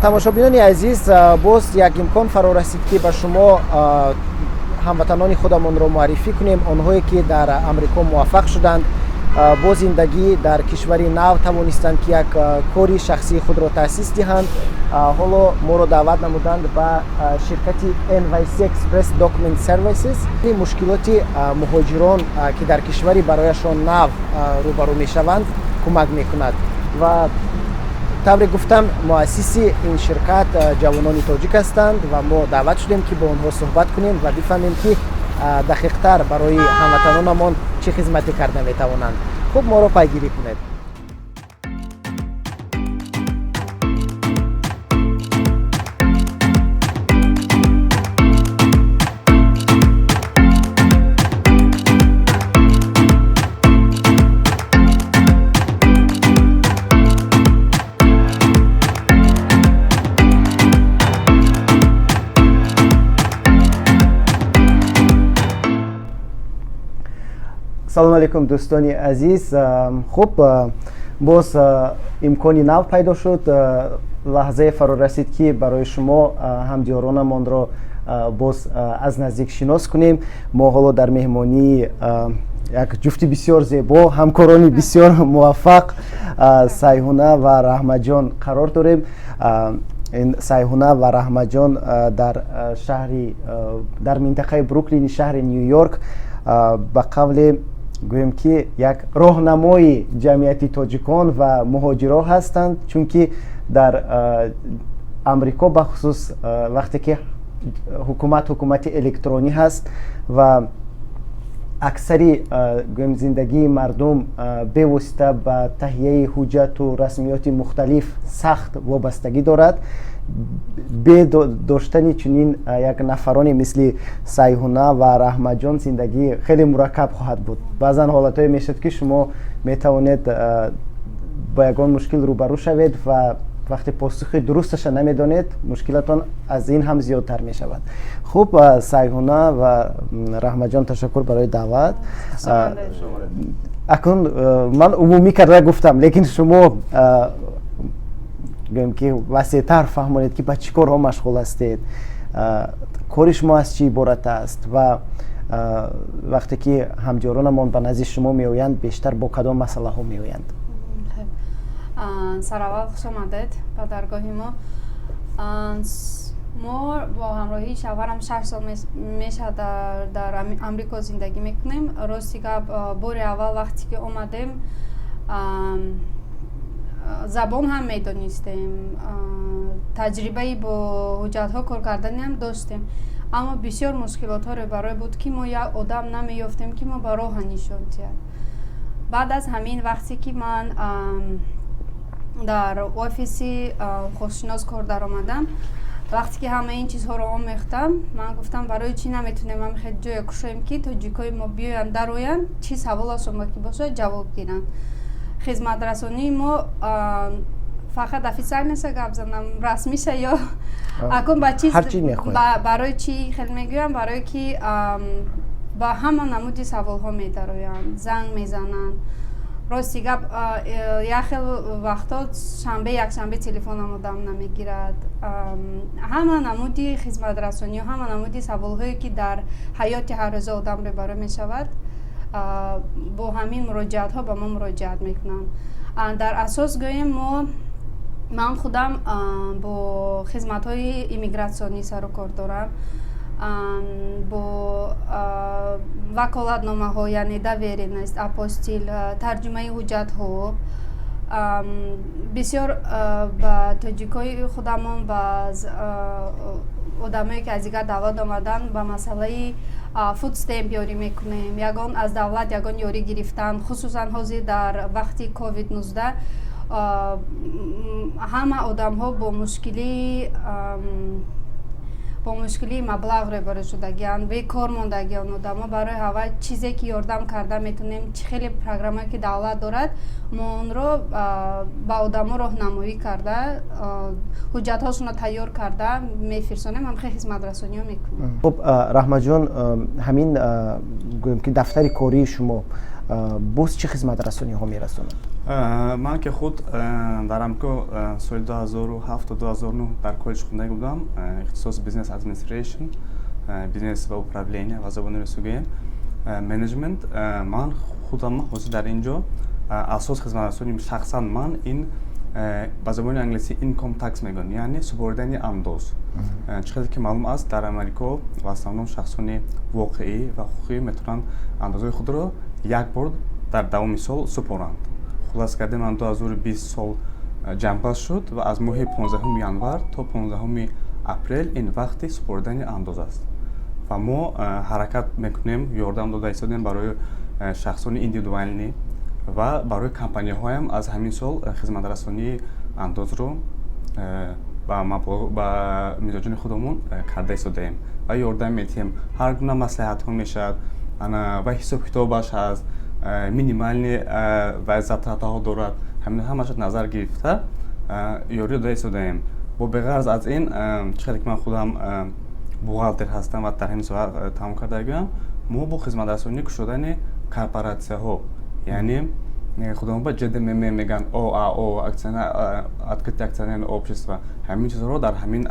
тамошобинони азиз, боз як имкон фаро расид ки ба шумо ҳамватанони худамонро муаррифӣ кунем, онҳое ки дар Амрико муваффақ шуданд, бо зиндагӣ дар кишвари нав тавонистанд ки як кори шахсии худро таъсис диҳанд. ҳоло моро даъват намуданд ба ширкати NYC Express Document Services. мушкилоти муҳоҷирон ки дар кишвари барояшон нав рӯбарӯ мешаванд кӯмак мекунад ва тавре гуфтам муассиси ин ширкат ҷавонони тоҷик ҳастанд ва мо даъват шудем ки бо онҳо суҳбат кунем ва бифаҳмем ки дақиқтар барои ҳамватанонамон чӣ хизмате карда метавонанд. хуб, моро пайгирӣ кунед. салому алейкум дӯстони азиз. хуб, боз имкони нав пайдо шуд, лаҳзае фаро расид ки барои шумо ҳамдиёронамонро боз аз наздик шинос кунем. мо ҳоло дар меҳмонии як ҷуфти бисёр зебо, ҳамкорони бисёр муваффақ Сайҳунаву ва Раҳматҷон қарор дорем. Сайҳунаву ва Раҳматҷон дар шаҳри дар минтақаи Бруклини шаҳри Нью-Йорк ба қавле гӯем ки як роҳнамои ҷамъияти тоҷикон ва муҳоҷиро ҳастанд, чунки дар Амрико бахусус вақте ки ҳукумати электронӣ ҳаст ва аксари гӯем зиндагии мардум бевосита ба таҳияи ҳуҷҷату расмиёти мухталиф сахт вобастагӣ дорад. бе доштани чунин як нафароне мисли Сайҳунаву ва Раҳматҷон зиндагӣ хеле мураккаб хоҳад буд. баъзан ҳолатҳое мешавад ки шумо метавонед ба ягон мушкил рӯбарӯ шавед ва вақте посухи дурусташа намедонед, мушкилатон аз ин ҳам зиёдтар мешавад. хуб, Сайҳунаву ва Раҳматҷон, ташаккур барои даъват. акнун ман умумӣ карда гуфтам, лекин шумо гӯем ки васеътар фаҳмонед ки ба чӣ корҳо машғул ҳастед, кори шумо аз чӣ иборат аст ва вақте ки ҳамдиёронамон ба назди шумо меоянд, бештар бо кадом масъалаҳо меоянд? сараввал хуш омадед ба даргоҳи мо. мо бо ҳамроҳии шавҳарам 6 сол меша дар Амрико зиндагӣ мекунем. рости гап, бори аввал вақте ки омадем забон ҳам медонистем, таҷрибаи бо ҳуҷҷатҳо кор кардани ҳам доштем, аммо бисёр мушкилотҳо рӯбарӯ буд ки мо як одам намеёфтем ки мо ба роҳа нишон диҳад. баъд аз ҳамин вақте ки ман дар офиси худшинос кор даромадам, вақте ки ҳама ин чизҳоро омӯхтам, ман гуфтам барои чӣ наметунем ҳамихел ҷое кушоем ки тоҷикои мо биёянд дароянд, чӣ саволашон ба ки бошад ҷавоб гиранд. хизматрасонии мо фақат официал неса гап занам, расмиша ё акун ба чиз барои чӣ хел мегӯям, барое ки ба ҳама намуди саволҳо медароянд, занг мезананд. рости гап, як хел вақтҳо шанбе якшанбе телефонам одам намегирад. ҳама намуди хизматрасонӣ, ҳама намуди саволҳое ки дар ҳаёти ҳаррӯза одам рӯбарӯ мешавад, бо ҳамин муроҷиатҳо ба мо муроҷиат мекунанд. дар асос гӯем ман худам бо хизматҳои иммигратсионӣ сару кор дорам, бо ваколатномаҳо, яъне доверенность, апостил, тарҷумаи ҳуҷҷатҳо, бисёр ба тоҷикои худамон, ба одамое ки аз дигар давлат омаданд, ба масъалаи фуд стемп ёрӣ мекунем, ягон аз давлат ягон ёрӣ гирифтан, хусусан ҳозир дар вақти COVID-19 ҳама одамҳо бо мушкили маблағ рӯбарӯ шудагианд, бекор мондагианд одамҳо. барои ҳава чизе ки ёрдам карда метунем, чӣ хеле программае ки давлат дорад, мо онро ба одамҳо роҳнамоӣ карда, ҳуҷҷатҳошонро тайёр карда мефирсонем, ҳамхел хизматрасониҳо мекунем. хуб, Раҳматҷон, ҳамин гӯем ки дафтари кории шумо боз чӣ хизматрасониҳо мерасонанд? ман ки худ дар Амрико соли 2007-2009 дар коллеҷ хондаги будам, ихтисоси бизнес администрейшн, бизнес ва управление ва забони рӯсугӣ, менеҷмент. Ман худам ҳозир дар ин ҷо асос хизматрасони шахсан ман ин ба забони англисӣ income tax мегӯянд, яъне суборидани андоз. Чиқадр ки маълум аст, дар Амрико ва основном шахсони воқеӣ ва ҳуқуқӣ метавонанд андозаи худро як бор дар давоми сол супоранд. Хулас карда ман 2020 сол ҷамъбаст шуд ва аз моҳи 15 январ то 15 апрел ин вақти супоридани андоз аст. Ва мо ҳаракат мекунем, ёрдам дода истодем барои шахсони индивидуалӣ ва барои компанияҳоям аз ҳамин сол хизматрасонии андозро ба мизоҷони худамон карда истодаем ва ёрдам медиҳем. Ҳар гуна маслиҳатҳо мешавад ва ҳисоб-китобаш ҳаст, минимални ва затратаҳо дорад, ҳамаша назар гирифта ёрӣ дода истодаем. Бо беғарз аз ин, чиқадр ки ман худам бухгалтер ҳастам ва дар ҳамин соҳа тамом кардагиам, мо бо хизматрасонӣ кушодани корпоратсияҳо, яъне худамон ба ҷДММ меган, ОАО, открытие акционерное общество, ҳамин чизҳоро дар ҳамин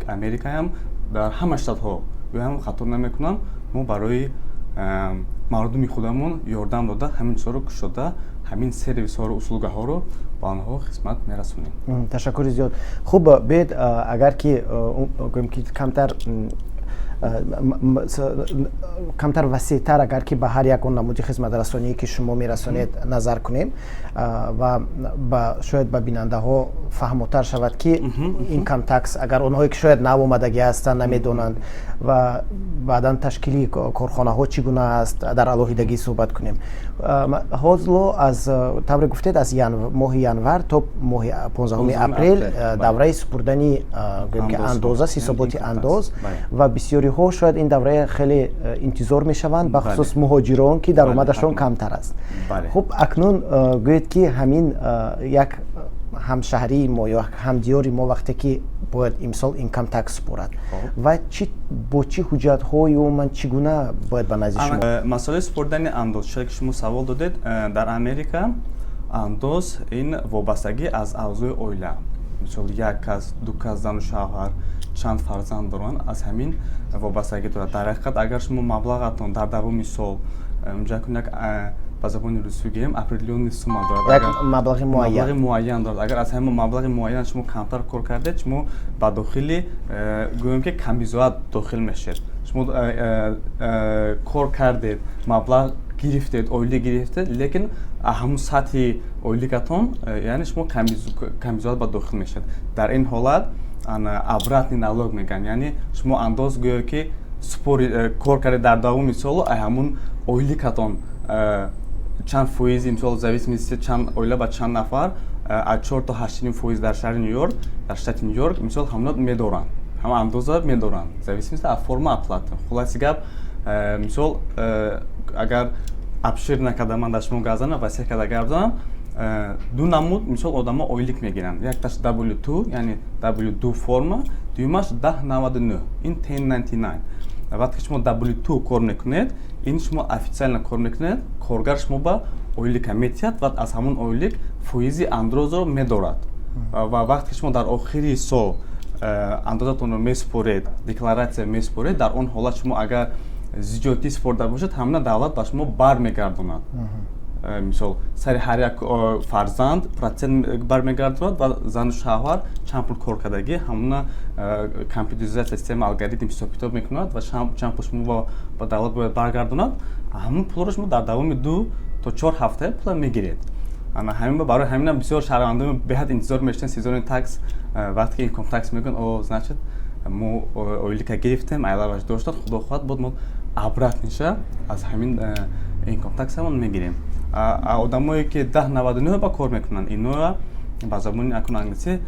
Америкаям дар ҳама штатҳо гӯям хатор намекунам, мо барои мардуми худамон ёрдам дода ҳамин чизҳоро кушода ҳамин сервисҳоро, услугаҳоро ба онҳо хизмат мерасонем. Ташаккури зиёд. Хуб, бед агар ки камтар васеътар агар ки ба ҳар ягон намуди хизматрасоние ки шумо мерасонед назар кунем ва шояд ба бинандаҳо фаҳмотар шавад ки income tax, агар онҳое ки шояд навомадагӣ ҳастанд намедонанд ва баъдан ташкили корхонаҳо чӣ гуна аст, дар алоҳидагӣ суҳбат кунем. ҳозло аз тавре гуфтед аз моҳи январ то моҳи 15 апрел давраи супурдани андоз аст, ҳисоботи андоз ва бисёриҳо шояд ин давра хеле интизор мешаванд, бахусус муҳоҷирон ки даромадашон камтар аст. хуб, акнун гӯед ки ҳамин як ҳамшаҳрии мо ё ҳамдиёри мо вақте ки бояд имсол income tax супорад ва бо чӣ ҳуҷҷатҳо ё ман чӣ гуна бояд ба назди шумо? масъалаи супоридани андоз, чиро ки шумо савол додед, дар Америка андоз ин вобастагӣ аз аъзои оила, мисол як кас, ду кас, зану шавҳар, чанд фарзанд доранд, аз ҳамин вобастагӣ дорад. Дар ҳақиқат агар шумо маблағатон дар давоми сол як ба забони рӯсугием определённый сумма дорад, як маблағи муайян дорад. Агар аз ҳамин маблағи муайян шумо камтар кор кардед, шумо ба дохили гӯем ки камбизоат дохил мешед. Шумо кор кардед, маблағ гирифтед, оилӣ гирифтед, лекин ҳамун сатҳи оиликатон, яъне шумо камбизоат ба дохил мешед. Дар ин ҳолат обратный налог мегӯянд, яъне шумо андоз гӯё ки кор кардед дар давоми сол, ҳамун оиликатон чанд фоизи, мисол зависимости чанд оила ба чанд нафар, аз 4 то 8% дар шаҳри Нью-Йорк, дар штати Нью-Йорк мисол ҳамонот медоранд, ҳама андоза медоранд, зависимости аз форма оплата. Хулоси гап, мисол агар абшир накарда ман дар шумо газана васеъ карда гап занам, ду намуд мисол одамо оилик мегиранд. Якташ W2, яъне W2 форма, дуюмаш 1099, ин 1099. Вақте ки шумо W2 кор мекунед, ин шумо официально кор мекунед, коргар шумо ба оилика метиҳад ва аз ҳамон оилик фоизи андозро медорад. Ва вақте ки шумо дар охири сол андозатонро месупоред, декларатсия месупоред, дар он ҳолат шумо агар зиҷоти супорда бошад, ҳамна давлат ба шумо бармегардонад. Мисол сари ҳар як фарзанд процент бармегардонад ва зану шавҳар чанд пул кор кардагӣ ҳамуна компютеризация система алгоритм ҳисоб-китоб мекунад ва чанд пул шумо ба давлат бояд баргардонад, ҳамун пулро шумо дар давоми 2 то 4 ҳафта пула мегиред. Барои ҳамина бисёр шаҳрвандон беҳад интизор мештанд сезони такс, вақте ки income tax мегӯянд, значит мо оилика гирифтем, айлаваш доштад, худо хоҳад буд мо обратниша аз ҳамин income tax-амон мегирем. Одамое ки 1099 ба кор мекунанд, иноя ба забони англисӣ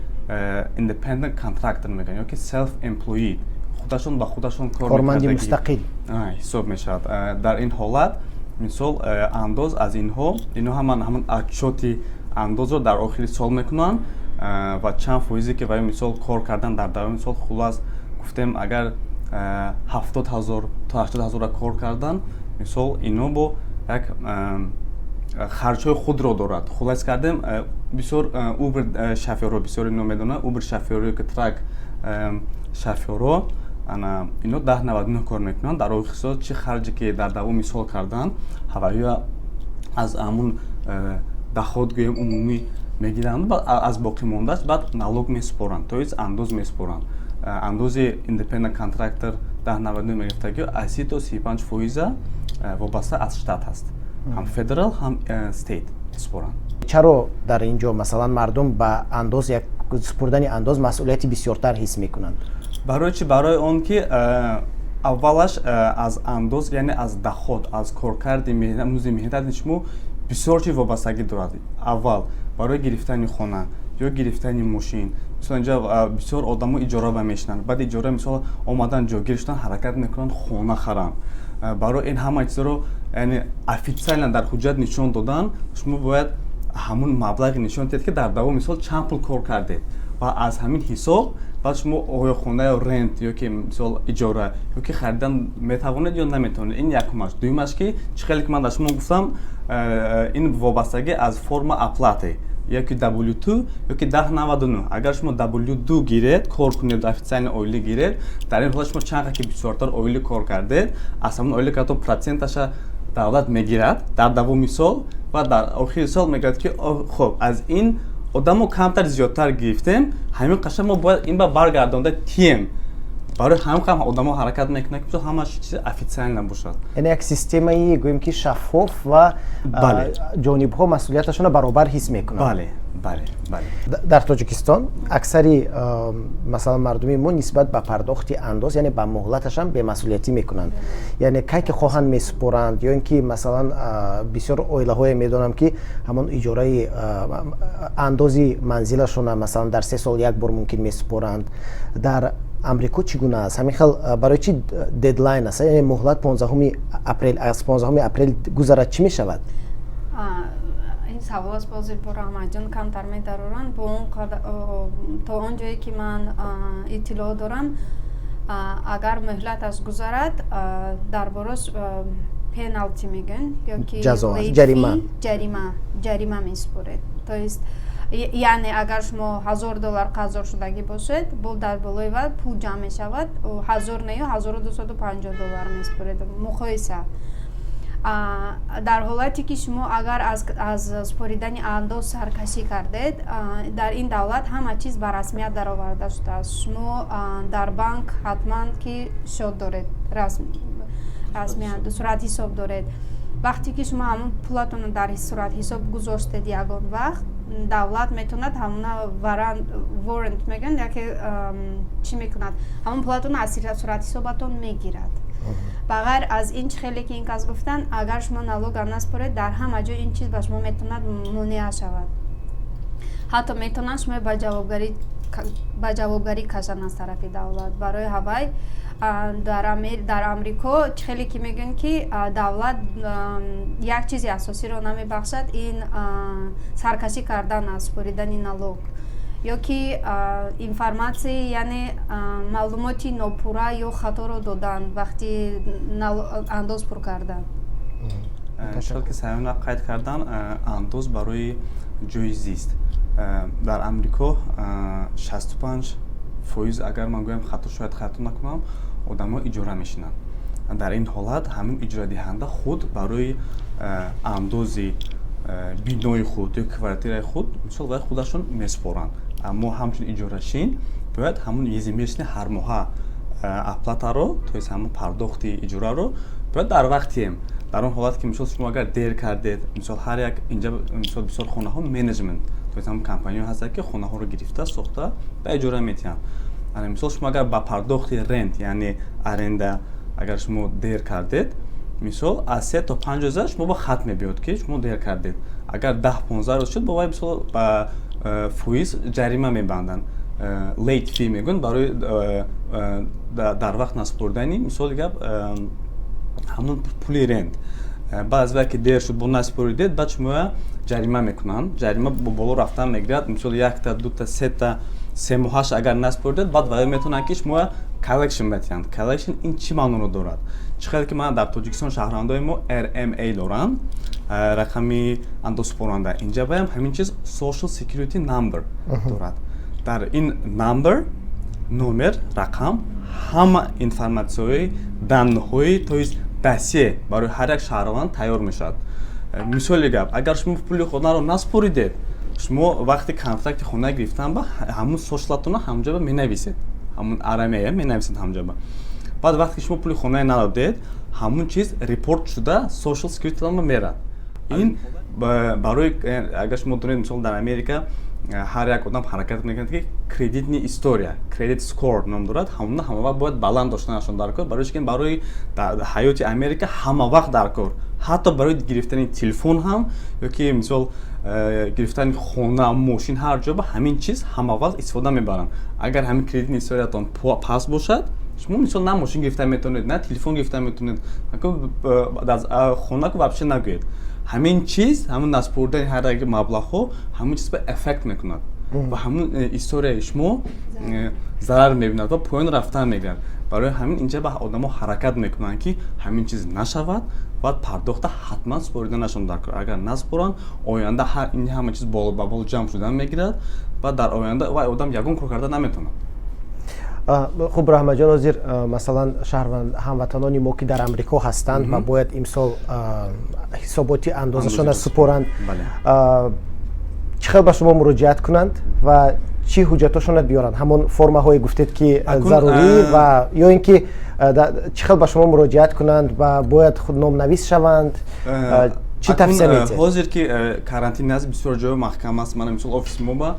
independent contractor мегӯянд, ё ки self employed, худашон ба худашон кор корманди мустақил ҳисоб мешавад. Дар ин ҳолат мисол андоз аз инҳо ҳамон отчёти андозро дар охири сол мекунанд ва чанд фоизе ки мисол кор кардан дар давоми сол, хулас гуфтем агар 70,000 то 80,000 кор кардан, мисол ино бо як харҷҳои худро дорад. Хулос кардем бисёр убр шофёрҳо бисёре номедонанд, убр шофёрҳое ки трак шофёрҳо ана ино 1099 кор мекунанд. Дар ои хисос чи харҷе ки дар давоми сол кардан ҳаваёя аз ҳамун дахот гӯем умумӣ мегиранд, аз боқӣ мондааш баъд налог месупоранд, то есть андоз месупоранд. Андози independent contractor 1099 мегирифтаги 30 то 35% вобаста аз штат ҳаст. ҳам федерал, ҳам стейт месупоранд. чаро дар инҷо масалан мардум ба андоз як супурдани андоз масъулияти бисёртар ҳис мекунанд? барои чӣ? Барои он ки аввалаш аз андоз яъне аз дахот, аз коркарди музи меҳнати шумо бисёр чиз вобастагӣ дорад. Аввал барои гирифтани хона ё гирифтани мошин, мисол инҷа бисёр одамо иҷора ба мешинанд, баъд иҷора мисол омадан ҷойгир шудан ҳаракат мекунанд хона харанд. Барои ин ҳама чизро яъне официалан дар ҳуҷҷат нишон додан, шумо бояд ҳамун маблағи нишон диҳед ки дар давом мисол чанд пул кор кардед ва аз ҳамин ҳисоб баъд шумо оё хонаё рент ё ки мисол иҷора ё ки харидан метавонед ё наметавонед. Ин якумаш. Дуюмаш ки чӣ хеле ки ман дар шумо гуфтам, ин вобастагӣ аз форма оплаты ё ки W2 ё ки 1099. Агар шумо W2 гиред, кор кунед, официален оилӣ гиред, дар ин ҳолат шумо чанд ки бисёртар оилӣ кор кардед, аз ҳамон оилӣ ки проценташа давлат мегирад дар давоми сол ва дар охири сол мегӯяд ки хоб аз ин одамо камтар зиёдтар гирифтем, ҳамин қашан мо бояд ин ба баргардонда тием. барои ҳам одамо ҳаракат мекунанд ки ҳамаш чиз официально бошад. яъне як системаи гӯем ки шаффоф ва ҷонибҳо масъулияташонро баробар ҳис мекунанд. бале бале бале. дар тоҷикистон аксари масалан мардуми мо нисбат ба пардохти андоз яъне ба муҳлаташам бемасъулиятӣ мекунанд. яъне кай ки хоҳанд месупоранд ё ин ки масалан бисёр оилаҳое медонам ки ҳамон иҷораи андози манзилашона масалан дар 3 сол як бор мумкин месупоранд. Дар Амрико чӣ гуна аст? ҳамин хел барои чӣ дедлайн аст? яъне муҳлат 15 апрел, аз 15 апрел гузарад чӣ мешавад? ин савол аст бози бо Раҳматҷон камтар медароранд. Бо он то он ҷое ки ман иттилоъ дорам, агар муҳлаташ гузарад дар бораш пеналти мегӯянд ё ки ҷарима месупоред. То есть яъне агар шумо $1000 қарздор шудагӣ бошед, бо дар болои ва пул ҷамъ мешавад, 1000 не ё $1250 месупоред. муқоиса дар ҳолате ки шумо агар аз супоридани андоз саркашӣ кардед, дар ин давлат ҳама чиз ба расмият дароварда шудааст. Шумо дар банк ҳатман ки шод доред, расмият сурат ҳисоб доред. вақте ки шумо ҳамон пулатонро дар сурат ҳисоб гузоштед ягон вақт, давлат метавонад ҳамона ворент мегӯянд, яке чӣ мекунад, ҳамон пулатонро аз сурат ҳисобатон мегирад. ба ғайр аз ин чӣ хеле ки ин кас гуфтанд, агар шумо налога наспоред, дар ҳама ҷо ин чиз ба шумо метавонад монеа шавад. ҳатто метавонанд шумо ба ҷавобгарӣ кашанд аз тарафи давлат. барои ҳавай дар Амрико чӣ хеле ки мегӯянд ки давлат як чизи асосиро намебахшад, ин саркашӣ кардан аз супоридани налог ё ки информатсия яъне маълумоти нопурра ё хаторо додан вақти андоз пур кардан. чунки ки Сайҳунаву қайд кардан, андоз барои ҷои зист дар Амрико 65% агар ман гӯям хато шояд хато накунам, одамо иҷора мешинанд. дар ин ҳолат ҳамин иҷорадиҳанда худ барои андози бинои худ ё квартираи худ мисол вай худашон месупоранд. аммо ҳамчун иҷорашин бояд ҳамун езимешни ҳармоҳа оплатаро, то есть ҳамун пардохти иҷораро бояд дар вақт тием. дар он ҳолат ки мисол шумо агар дер кардед, мисол ҳар як инҷа мисол бисёр хонаҳо менеҷмент, то есть ҳамун компания ҳастад ки хонаҳоро гирифта сохта ба иҷора метиҳанд. мисол шумо агар ба пардохти рент яъне аренда агар шумо дер кардед, мисол аз 3 то 5 рӯза шумо ба хат мебиёд ки шумо дер кардед. агар 10-15 рӯз шуд, бовай мисол ба фоиз ҷарима мебанданд. Late fee мегӯянд барои дар вақт насупордани мисол гап ҳамун пули рент. баъд аз вақте дер шуд бо насупоридед, баъд шумо ҷарима мекунанд. ҷарима бо боло рафтан мегирад, мисол 1 та 2 та 3 та 3 моҳаш агар насупоридед, баъд вай метавонанд ки шумо collection метиҳанд. Collection ин чӣ маъноро дорад? чӣ хеле ки ман дар Тоҷикистон шаҳрвандои мо RMA доранд. рақами андозпоранда. Инҷа баям ҳамин чиз social security number дорад. Дар ин number номер, рақам ҳама информатсияҳои данҳои то есть дасие барои ҳар як шаҳрванд тайёр мешавад. Мисоли гап, агар шумо пули хонаро наспоридед, шумо вақти контракти хона гирифтан ба ҳамун сочлатона ҳамҷоба менависед, ҳамун арамея менависед ҳамҷоба. Баъд вақти шумо пули хона надодед, ҳамун чиз репорт шуда social security number мерад. ин барои агар шумо донед мисол дар Америка ҳар як одам ҳаракат мекунад ки кредитни история, кредит скор ном дорад, ҳамона ҳама вақт бояд баланд доштанашон дар кор, барои ки барои ҳаёти Америка ҳама вақт дар кор. Ҳатто барои гирифтани телефон ҳам ёки мисол гирифтани хона, мошин ҳар ҷо ба ҳамин чиз ҳама вақт истифода мебаранд. Агар ҳамин кредитни историятон паст бошад, шумо мисол на мошин гирифта метавонед, на телефон гирифта метавонед, аз хонаку вообще нагӯед. ҳамин чиз, ҳамин наспоридани ҳар як маблағҳо ҳамин чиз ба эффект мекунад ва ҳамин историяи шумо зарар мебинад ва поён рафтан мегирад. барои ҳамин инҷа ба одамо ҳаракат мекунанд ки ҳамин чиз нашавад ва пардохта ҳатман спориданашон дар кор. Агар наспоранд, оянда ин ҳама чиз бол ба бол ҷамъ шуда мегирад ва дар оянда вай одам ягон кор карда наметавонад. хуб Раҳматҷон, ҳозир масалан ҳамватанони мо ки дар Амрико ҳастанд ва бояд имсол ҳисоботи андозашона супоранд, чӣ хел ба шумо муроҷиат кунанд ва чӣ ҳуҷҷатошонро биёранд? ҳамон формаҳое гуфтед ки зарурӣ ва ё ин ки чӣ хел ба шумо муроҷиат кунанд ва бояд худ номнавис шаванд? чӣ тавсия медиҳед? ҳозир ки карантина аст, бисёр ҷоё маҳкам аст. Мана мисол офиси мо ба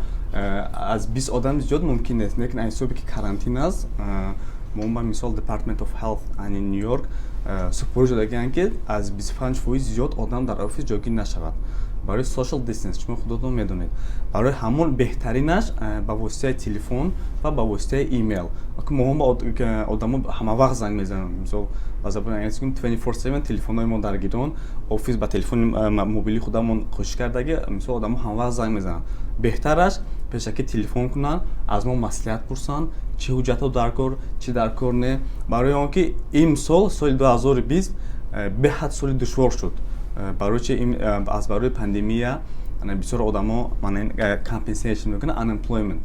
аз 20 одам зиёд мумкин нест, лекин аз ҳисоби ки карантина аст, мо ба мисол Department of Health ани Нью-Йорк супориш додагиянд ки аз 25% зиёд одам дар офис ҷойгир нашавад. барои social distance шумо худотон медонед. барои ҳамон беҳтаринаш ба воситаи телефон ва ба воситаи имейл. мо ба одамо ҳама вақт занг мезанем. Мисол ба забони англиси 24/7 телефонҳои мо дар гирон, офис ба телефони мобили худамон қӯшиш кардаги мисол одамо ҳама вақт занг мезананд. беҳтараш пешаки телефон кунанд, аз мо маслиҳат пурсанд, чӣ ҳуҷҷатҳо дар кор, чӣ дар кор не. барои он ки имсол соли 2020 беҳад соли душвор шуд. барои чи аз барои пандемия бисёр одамо compensation мекунанд, unemployment.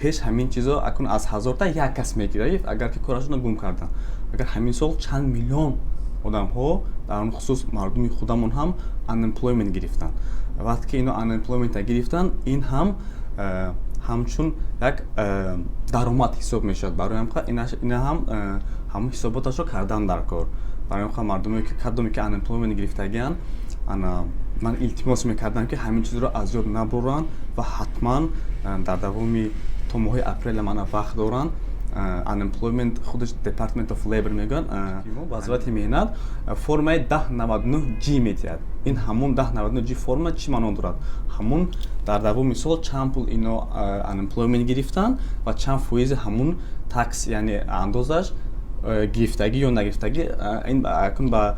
пеш ҳамин чизо акун аз 1000 та як кас мегирад агар ки корашонро гум кардан. агар ҳамин сол чанд миллион одамҳо дар он хусус мардуми худамон ҳам unemployment гирифтанд. вақте ки ино unemployment гирифтанд, ин ҳам ҳамчун як даромад ҳисоб мешавад. барои ина ҳам ҳамон ҳисоботашро кардан дар кор. барои мардуме ки кадоме ки unemployment гирифтагиянд, ман илтимос мекардам ки ҳамин чизро аз ёд набуранд ва ҳатман дар давоми то моҳи апрел мана вақт доранд. Unemployment худаш Department of Labor мегӯянд, вазояти меҳнат формаи 1099G метиҳад. ин ҳамон 1099G форма чӣ маъно дорад? ҳамон дар давоми сол чанд пул ино unemployment гирифтанд ва чанд фоизи ҳамон такс, яъне андозаш гирифтагӣ ё нагирифтагӣ, ин акун ба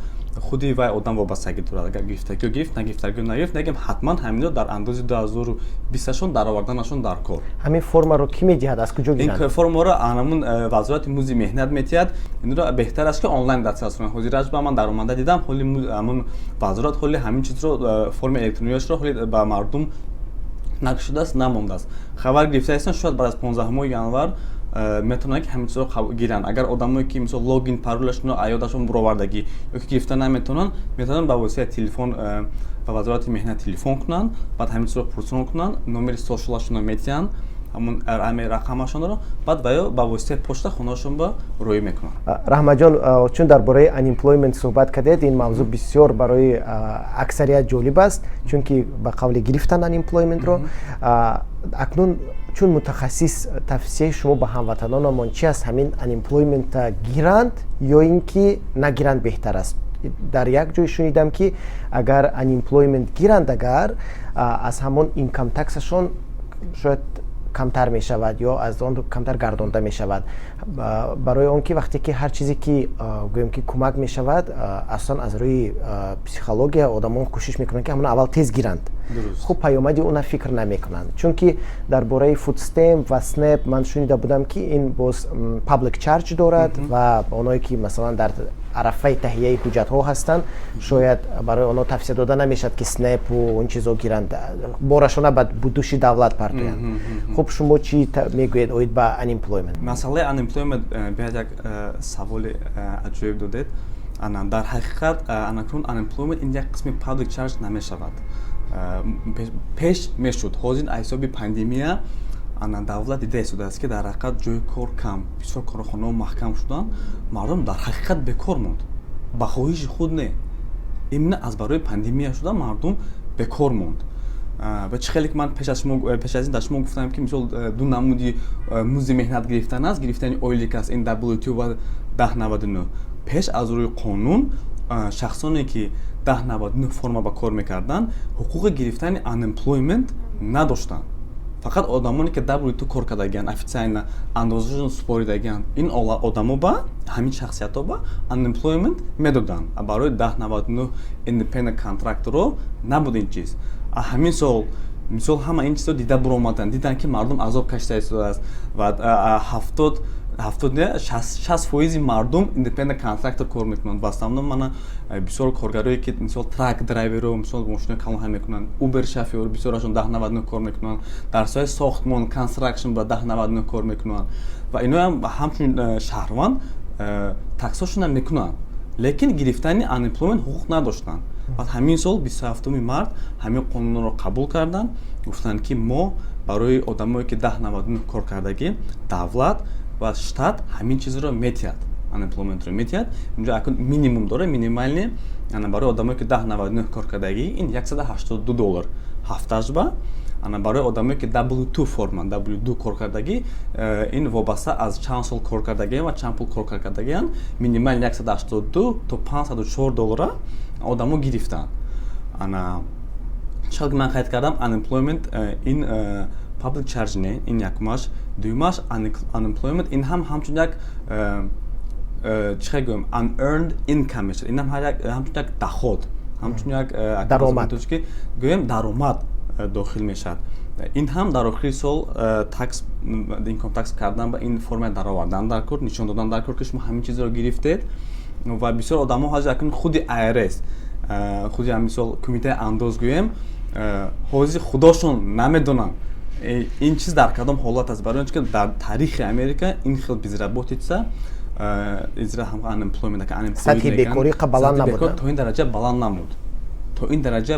худи вай одам вобастагӣ дорад. агар гирифтагиро гирифт, нагирифтагиро нагирифт, нагем ҳатман ҳамино дар андози 2020-ашон дароварданашон дар кор. ҳамин формаро ки медиҳад? аз куҷо гиранд? ин формаро ҳамон вазорати музди меҳнат метиҳад. инро беҳтар аст ки онлайн дастрас кунанд. ҳозираш ба ман дар омада дидам, ҳоли ҳамон вазорат ҳоли ҳамин чизро формаи электрониашро ҳоли ба мардум накшудааст, намондааст. хабар гирифтаистан шояд баъд аз 15 январ метавонанд ки ҳамин чизро гиранд. агар одамое ки мисол логин паролашонро аёдашон буровардагӣ ё ки гирифта наметавонанд, метавонанд ба воситаи телефон ба вазорати меҳнат телефон кунанд, баъд ҳамин чизро пурсон кунанд, номери сошалашонро метиҳанд, ҳамон рақамашонро, баъд ваё ба воситаи почта хонаашон ба роӣ мекунанд. Раҳматҷон, чун дар бораи unemployment суҳбат кардед, ин мавзӯъ бисёр барои аксарият ҷолиб аст, чунки ба қавле гирифтан unemploymentро. акнун чун мутахассис, тавсияи шумо ба ҳамватанонамон чи аст? ҳамин unemployment гиранд ё ин ки нагиранд беҳтар аст? дар як ҷой шунидам ки агар unemployment гиранд, агар аз ҳамон income taxашон шояд камтар мешавад ё аз он камтар гардонда мешавад. Барои он ки вақте ки ҳар чизе ки гӯем ки кӯмак мешавад аслан аз рӯи психология одамон кӯшиш мекунанд ки ҳамона аввал тез гиранд. хуб паёмади уна фикр намекунанд, чунки дар бораи фуд стемп ва снеп ман шунида будам ки ин боз паблик чарҷ дорад ва оное ки масалан дар арафаи таҳияи ҳуҷҷатҳо ҳастанд шояд барои онҳо тавсия дода намешавад ки снепу он чизо гиранд, борашона ба будуши давлат партоянд. хуб шумо чӣ мегӯед оид ба unemployment? масъалаи unemployment беяд як саволи аҷоиб додед. дар ҳақиқат анакун unemployment ин як қисми public charge намешавад. пеш мешуд ҳозир аз ҳисоби пандемия давлат дида истодааст ки дар ҳақиқат ҷои кор кам, бисёр корхонаҳо маҳкам шуданд, мардум дар ҳақиқат бекор монд, ба хоҳиши худ не. именно аз барои пандемия шуда мардум бекор монд. ва чӣ хеле ман пеш аз ин дар шумо гуфтам ки мисол ду намуди музди меҳнат гирифтан аст, гирифтани ойлик аст, ин WTO ва 1099. пеш аз рӯи қонун шахсоне ки 1099 форма ба кор мекарданд ҳуқуқи гирифтани unemployment надоштанд. фақат одамоне ки WTO кор кардагиянд, официально андозашон супоридагиянд, ин одамо ба ҳамин шахсиятҳо ба unemployment медоданд. барои 1099 independent contractor набуд ин чиз. ҳамин сол мисол ҳама ин чизо дида буромаданд, диданд ки мардум азоб кашида истодааст ва 60% мардум independent contractor кор мекунанд. ва основном мана бисёр коргарое ки мисол трак драйверо, мисол мошинаи калон мекунанд, убер шофёр бисёрашон 1099 кор мекунанд, дар соҳаи сохтмон construction ба 1099 кор мекунанд. ва ино ҳамчун шаҳрванд таксошона мекунанд, лекин гирифтани unemployment ҳуқуқ надоштанд. баъд ҳамин сол 27 март ҳамин қонунро қабул карданд, гуфтанд ки мо барои одамое ки 1099 кор кардагӣ давлат ва штат ҳамин чизро метиҳад, unemploymentро метиҳад. инҷо акун минимум дора, минимални барои одамое ки 1099 кор кардагӣ ин $182 ҳафтажба. барои одамое ки W2 форма, W2 кор кардагӣ ин вобаста аз чанд сол кор кардагӣ ва чанд пул кор кардагиянд, минимал $182 то $504 одамо гирифтанд. чӣ ман қайд кардам, unemployment ин public charge не, ин якумаш. дуюмаш unemployment ин ҳамчун як чӣ гӯем unearned income мешавад. ин ҳамчун як доход, ҳамчун як даромад гӯем даромад дохил мешавад. ин ҳам дар охири сол такс инком такс кардан ба ин форма даровардан дар кор, нишон додан дар кор ки шумо ҳамин чизро гирифтед. ва бисёр одамҳо ҳозир акун худи IRS, худи мисол кумитаи андоз гӯем, ҳозир худошон намедонанд ин чиз дар кадом ҳолат аст. барои ки дар таърихи Америка ин хел безработица изра ҳам unemployment сатҳи бекорӣ баланд набуд, то ин дараҷа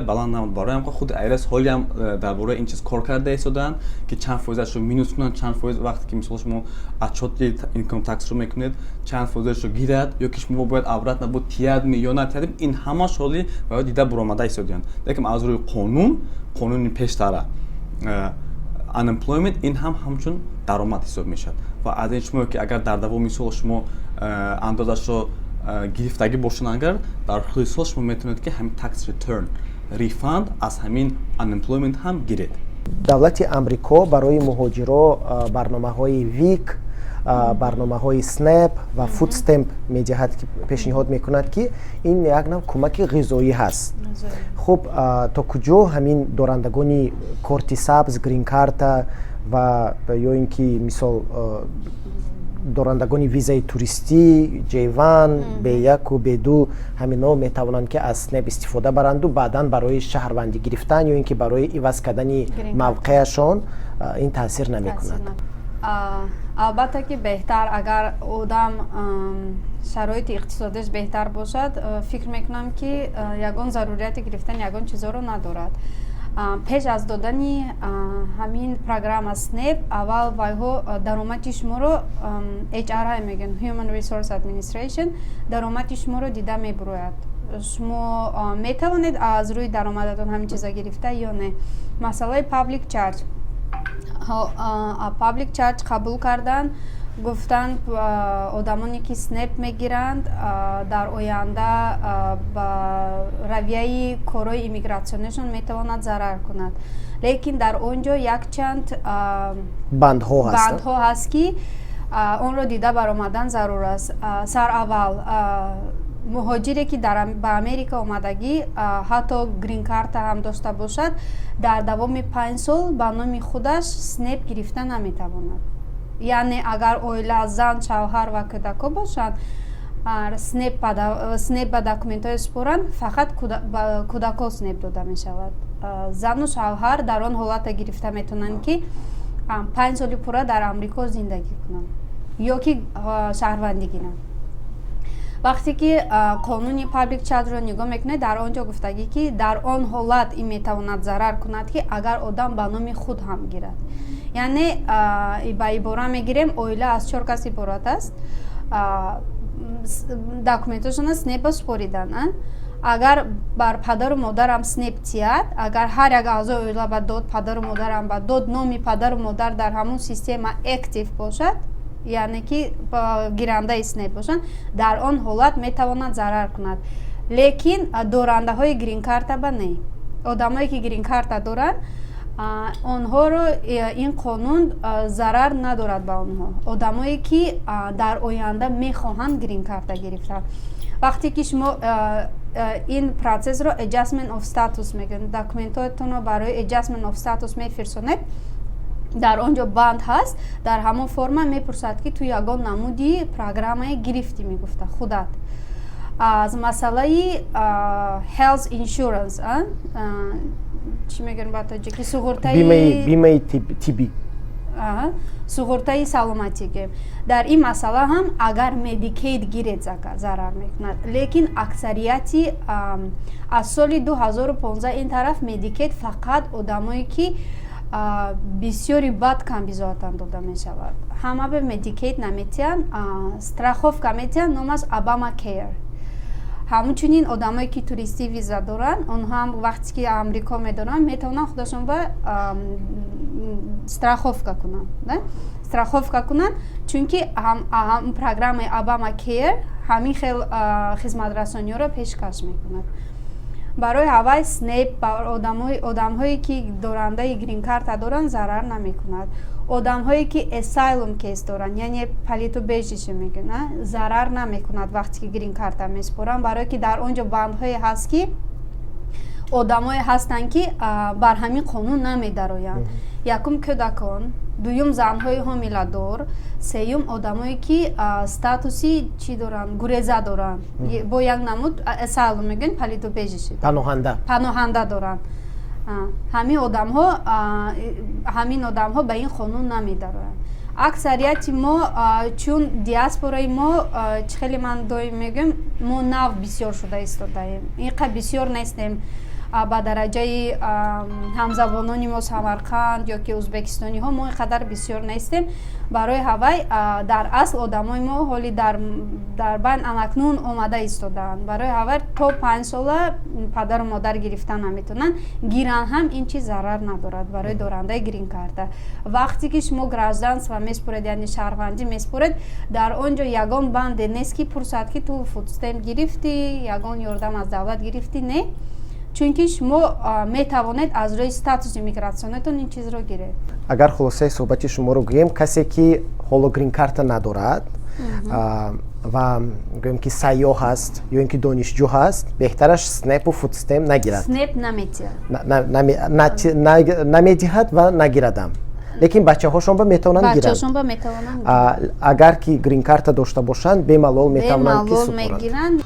баланд намуд. барои ҳам худи IRS ҳолиам дар бораи ин чиз кор карда истодаанд ки чанд фоизашро минус кунанд, чанд фоиз вақте ки мисол шумо отчёти инком таксро мекунед чанд фоизашро гирад, ё ки шумо бояд обратно бо тиядми ё натиядми, ин ҳамаш ҳоли бояд дида буромада истоданд. лекин аз рӯи қонуни пештара unemployment ин ҳамчун даромад ҳисоб мешавад. ва аз ин шумо ки агар дар давоми сол шумо андозашро гирифтагӣ бошанд, агар дар охири сол шумо метавонед ки ҳамин tax return refund аз ҳамин unemployment ҳам гиред. давлати Амрико барои муҳоҷиро барномаҳои вик, барномаҳои снеп ва фуд стемп медиҳад ки пешниҳод мекунад ки ин як нав кӯмаки ғизоӣ ҳаст. хуб то куҷо ҳамин дорандагони корти сабз, грин карта ва ё ин ки мисол дорандагони визаи туристӣ J1, B1 B2 ҳамино метавонанд ки аз снеп истифода баранду баъдан барои шаҳрвандӣ гирифтан ё ин ки барои иваз кардани мавқеашон ин таъсир намекунад. албатта ки беҳтар агар одам шароити иқтисодиш беҳтар бошад, фикр мекунам ки ягон зарурияти гирифтани ягон чизоро надорад. пеш аз додани ҳамин программа снеп аввал вайҳо даромади шуморо HRI мегӯянд, Human Resource Administration, даромади шуморо дида мебурояд. шумо метавонед аз рӯи даромадатон ҳамин чиза гирифта ё не. масъалаи public charge, public charge қабул кардан гуфтанд одамоне ки снеп мегиранд дар оянда ба равияи корҳои иммигратсионишон метавонад зарар кунад. лекин дар он ҷо якчанд бандҳо ҳаст ки онро дида баромадан зарур аст. Сараввал муҳоҷире ки ба Америка омадагӣ ҳатто грин карта ҳам дошта бошад, дар давоми 5 сол ба номи худаш снеп гирифта наметавонад. яъне агар оила зан, шавҳар ва кӯдако бошанд, снеп ба документҳое супоранд, фақат кӯдако снеп дода мешавад. зану шавҳар дар он ҳолата гирифта метавонанд ки 5 соли пурра дар Амрико зиндагӣ кунанд ё ки шаҳрвандӣ гиранд. вақте ки қонуни паблик чарҷро нигоҳ мекунед, дар он ҷо гуфтагӣ ки дар он ҳолат ин метавонад зарар кунад ки агар одам ба номи худ ҳам гирад. яъне ба ибора мегирем, оила аз 4 кас иборат аст, документашона снепа супоридан. агар бар падару модарам снеп тияд, агар ҳар як аъзои оила ба дод, падару модарам ба дод, номи падару модар дар ҳамун система актив бошад, яъне ки гирандаи снеп бошанд, дар он ҳолат метавонад зарар кунад. лекин дорандаҳои грин карта ба не. одамое ки грин карта доранд, онҳоро ин қонун зарар надорад ба онҳо. одамое ки дар оянда мехоҳанд грин карта гирифтан. вақте ки шумо ин процессро adjustment of status мегӯед, документҳоятонро барои adjustment of status мефирсонед, дар он ҷо банд ҳаст, дар ҳамон форма мепурсад ки ту ягон намуди программаи гирифтӣ мегуфта худат. аз масъалаи health insurance чӣ мегӯем ба тоҷикӣ, бимаи тиббӣ, суғуртаи саломатӣ. дар ин масъала ҳам агар медикейд гиред зарар мекунад. лекин аксарияти аз соли 2015 ин тараф медикейд фақат одамое ки бисёри бад камбизоатан дода мешавад. ҳама бе медикейд наметиҳанд, страховка метиҳанд, номаш Обама Care. ҳамчунин одамое ки туристӣ виза доранд, онҳо ҳам вақте ки Амрико медоранд, метавонанд худашон ба страховка кунанд, чунки программаи Обама Care ҳамин хел хизматрасониёро пешкаш мекунад. барои ҳавай снеп ба одамҳое ки дорандаи грин карта доранд зарар намекунад. одамҳое ки asylum case доранд, яъне палитубежише мегӯянд, зарар намекунад вақте ки грин карта месупоранд, барое ки дар он ҷо бандҳое ҳаст ки одамое ҳастанд ки бар ҳамин қонун намедароянд. якум кӯдакон, дуюм занҳои ҳомиладор, сеюм одамое ки статуси чӣ доранд, гуреза доранд, бо як намуд asylum мегӯянд, палитубежише, паноҳанда доранд. ҳамин одамҳо ба ин қонун намедароянд. аксарияти мо чун диаспораи мо чӣ хеле ман доим мегӯям, мо нав бисёр шуда истодаем, инқа бисёр нестем ба дараҷаи ҳамзабонони мо Самарқанд ё ки ӯзбекистониҳо, мо инқадар бисёр нестем. барои ҳавай дар асл одамои мо ҳоли дар байн анакнун омада истодаанд. барои ҳавай то 5 сола падару модар гирифта наметавонанд. гиран ҳам ин чиз зарар надорад барои дорандаи грин карта. вақте ки шумо гражданство месупоред, яъне шаҳрвандӣ месупоред, дар он ҷо ягон банде нест ки пурсад ки ту фудстемп гирифтӣ, ягон ёрдам аз давлат гирифтӣ, не. чунки шумо метавонед аз рӯи статуси мигратсионатон ин чизро гиред. агар хулосаи суҳбати шуморо гӯем, касе ки ҳоло грин карта надорад ва гӯем ки сайёҳ ҳаст ё ин ки донишҷӯ ҳаст, беҳтараш снепу фудстемп нагирад. снеп намедиҳад ва нагирадам. лекин бачаҳошон ба метавонанд гиранд. агар ки грин карта дошта бошанд, бемалол метавонанд ки супоранд.